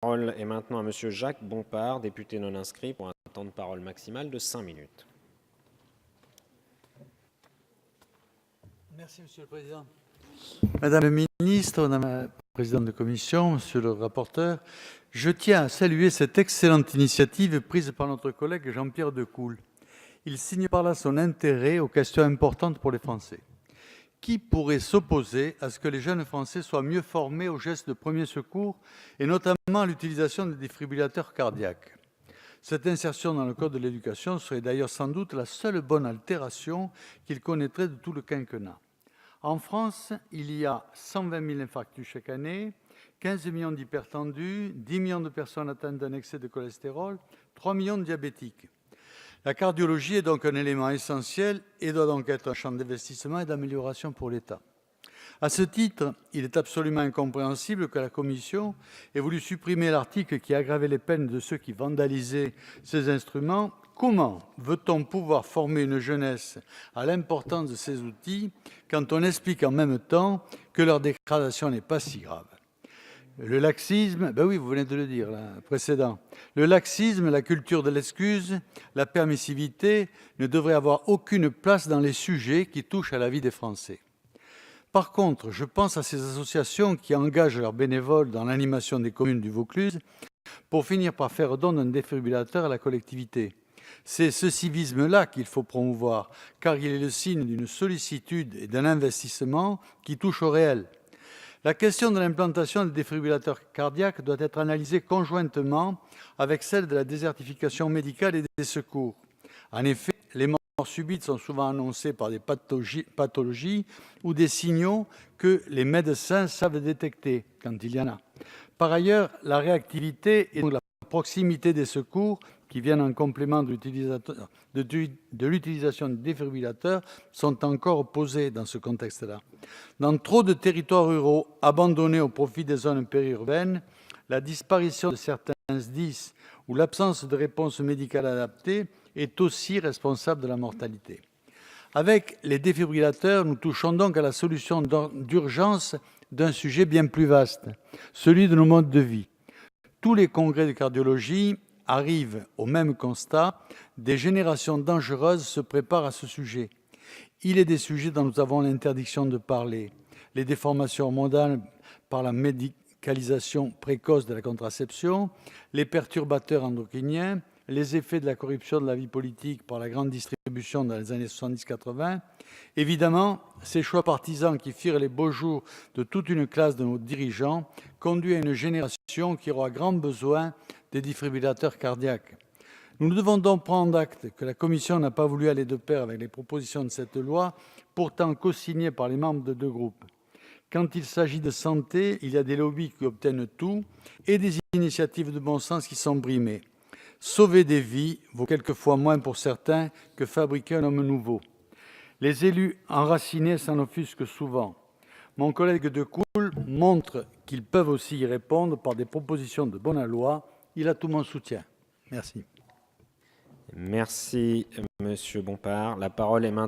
parole est maintenant à Monsieur Jacques Bompard, député non inscrit, pour un temps de parole maximal de 5 minutes. Merci, Monsieur le Président. Madame la Ministre, Madame la Présidente de Commission, Monsieur le rapporteur, je tiens à saluer cette excellente initiative prise par notre collègue Jean-Pierre Decool. Il signe par là son intérêt aux questions importantes pour les Français. Qui pourrait s'opposer à ce que les jeunes Français soient mieux formés aux gestes de premier secours et notamment à l'utilisation des défibrillateurs cardiaques? Cette insertion dans le Code de l'éducation serait d'ailleurs sans doute la seule bonne altération qu'il connaîtrait de tout le quinquennat. En France, il y a 120 000 infarctus chaque année, 15 millions d'hypertendus, 10 millions de personnes atteintes d'un excès de cholestérol, 3 millions de diabétiques. La cardiologie est donc un élément essentiel et doit donc être un champ d'investissement et d'amélioration pour l'État. À ce titre, il est absolument incompréhensible que la Commission ait voulu supprimer l'article qui aggravait les peines de ceux qui vandalisaient ces instruments. Comment veut-on pouvoir former une jeunesse à l'importance de ces outils quand on explique en même temps que leur dégradation n'est pas si grave? Le laxisme, ben oui, vous venez de le dire, là, précédent. Le laxisme, la culture de l'excuse, la permissivité ne devraient avoir aucune place dans les sujets qui touchent à la vie des Français. Par contre, je pense à ces associations qui engagent leurs bénévoles dans l'animation des communes du Vaucluse pour finir par faire don d'un défibrillateur à la collectivité. C'est ce civisme-là qu'il faut promouvoir, car il est le signe d'une sollicitude et d'un investissement qui touche au réel. La question de l'implantation des défibrillateurs cardiaques doit être analysée conjointement avec celle de la désertification médicale et des secours. En effet, les morts subites sont souvent annoncées par des pathologies ou des signaux que les médecins savent détecter quand il y en a. Par ailleurs, la réactivité et donc la proximité des secours qui viennent en complément de l'utilisation de défibrillateurs sont encore opposées dans ce contexte-là. Dans trop de territoires ruraux abandonnés au profit des zones périurbaines, la disparition de certains SDIS ou l'absence de réponse médicale adaptée est aussi responsable de la mortalité. Avec les défibrillateurs, nous touchons donc à la solution d'urgence d'un sujet bien plus vaste, celui de nos modes de vie. Tous les congrès de cardiologie arrivent au même constat, des générations dangereuses se préparent à ce sujet. Il est des sujets dont nous avons l'interdiction de parler, les déformations hormonales par la médicalisation précoce de la contraception, les perturbateurs endocriniens, les effets de la corruption de la vie politique par la grande distribution dans les années 70-80. Évidemment, ces choix partisans qui firent les beaux jours de toute une classe de nos dirigeants conduisent à une génération qui aura grand besoin des défibrillateurs cardiaques. Nous devons donc prendre acte que la Commission n'a pas voulu aller de pair avec les propositions de cette loi, pourtant co-signées par les membres de deux groupes. Quand il s'agit de santé, il y a des lobbies qui obtiennent tout et des initiatives de bon sens qui sont brimées. Sauver des vies vaut quelquefois moins pour certains que fabriquer un homme nouveau. Les élus enracinés s'en offusquent souvent. Mon collègue Decool montre qu'ils peuvent aussi y répondre par des propositions de bonne loi. Il a tout mon soutien. Merci. Merci, Monsieur Bompard. La parole est maintenant